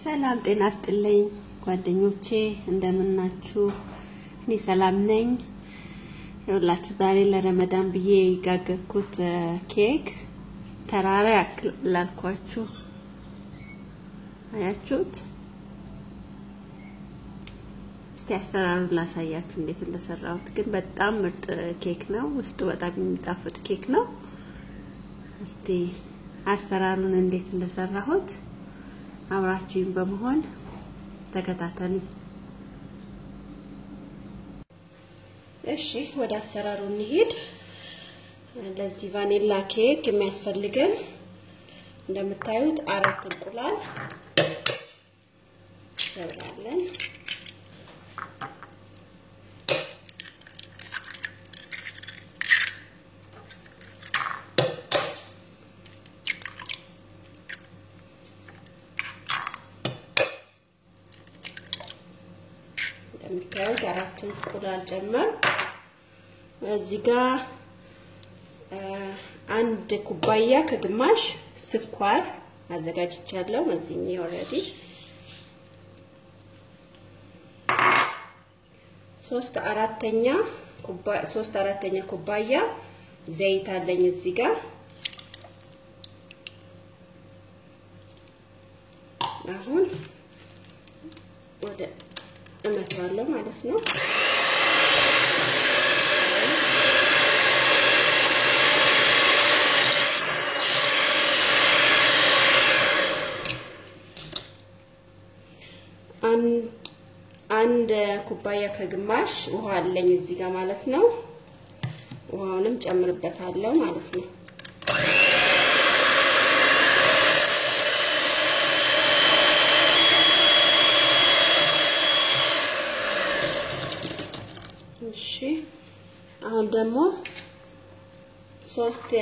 ሰላም ጤና ይስጥልኝ ጓደኞቼ እንደምናችሁ እኔ ሰላም ነኝ ይኸውላችሁ ዛሬ ለረመዳን ብዬ የጋገርኩት ኬክ ተራራ ያክላልኳችሁ አያችሁት እስቲ አሰራሩን ላሳያችሁ እንዴት እንደሰራሁት ግን በጣም ምርጥ ኬክ ነው ውስጡ በጣም የሚጣፍጥ ኬክ ነው እስቲ አሰራሩን እንዴት እንደሰራሁት አብራችሁን በመሆን ተከታተሉ እሺ ወደ አሰራሩ እንሂድ ለዚህ ቫኒላ ኬክ የሚያስፈልገን እንደምታዩት 4 እንቁላል ሰብራለን እንደምታዩት 4 እንቁላል ጨመር እዚህ ጋር 1 ኩባያ ከግማሽ ስኳር አዘጋጅቻለሁ እዚህኝ ኦሬዲ 3/4 ኩባያ ዘይት አለኝ እዚህ ጋር አሁን ወደ እመታለሁ ማለት ነው አንድ ኩባያ ከግማሽ ውሃ አለኝ እዚህ ጋር ማለት ነው ውሃውንም ጨምርበታለሁ ማለት ነው እሺ አሁን ደግሞ 3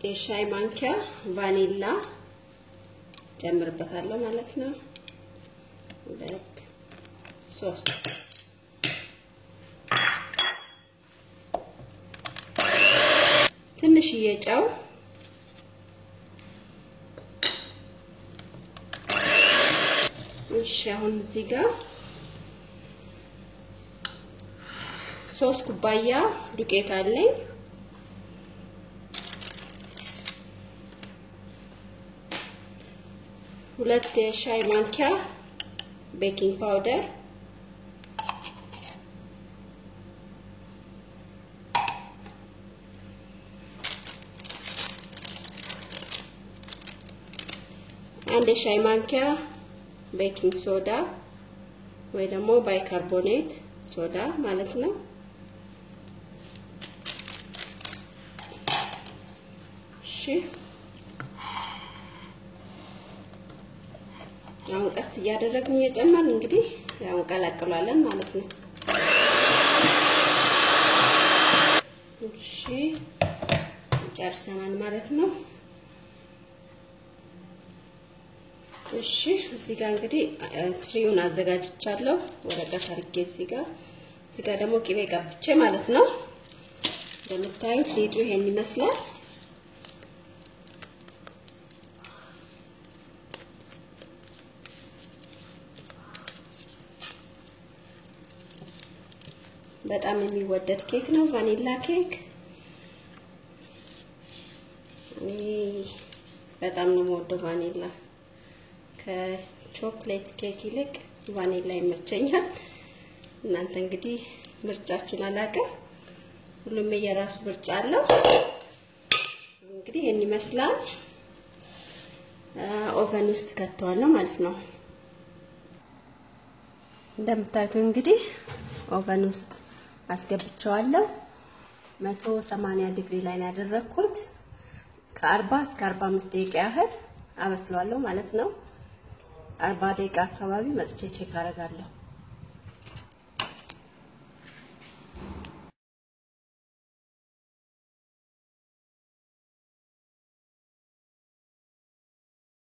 የሻይ ማንኪያ ቫኒላ ጨምርበታለሁ ማለት ነው 2 3 ትንሽ የጨው እሺ አሁን እዚህ ጋር 3 ኩባያ ዱቄት አለኝ ሁለት የሻይ ማንኪያ ቤኪንግ ፓውደር አንድ የሻይ ማንኪያ ቤኪንግ ሶዳ ወይ ደግሞ ባይካርቦኔት ሶዳ ማለት ነው እሺ ያው ቀስ ያደረግን እየጨመርን እንግዲህ ያው ቀላቅሏለን ማለት ነው እሺ ጨርሰናል ማለት ነው እሺ እዚህ ጋር እንግዲህ ትሪውን አዘጋጅቻለሁ ወረቀት አድርጌ እዚህ ጋር ደግሞ ቅቤ ቀብቼ ማለት ነው እንደምታዩት ሊጡ ይሄን ይመስላል በጣም የሚወደድ ኬክ ነው ቫኒላ ኬክ እኔ በጣም ነው የምወደው ቫኒላ ከቾክሌት ኬክ ይልቅ ቫኒላ ይመቸኛል እናንተ እንግዲህ ምርጫችሁን አላውቅም ሁሉም የራሱ ምርጫ አለው እንግዲህ ይሄን ይመስላል ኦቨን ውስጥ ከተዋለሁ ማለት ነው እንደምታዩት እንግዲህ ኦቨን ውስጥ አስገብቻለሁ 180 ዲግሪ ላይ ያደረኩት ከ40 እስከ 45 ደቂቃ ያህል አበስላለሁ ማለት ነው 40 ደቂቃ አካባቢ መጥቼ ቼክ አደርጋለሁ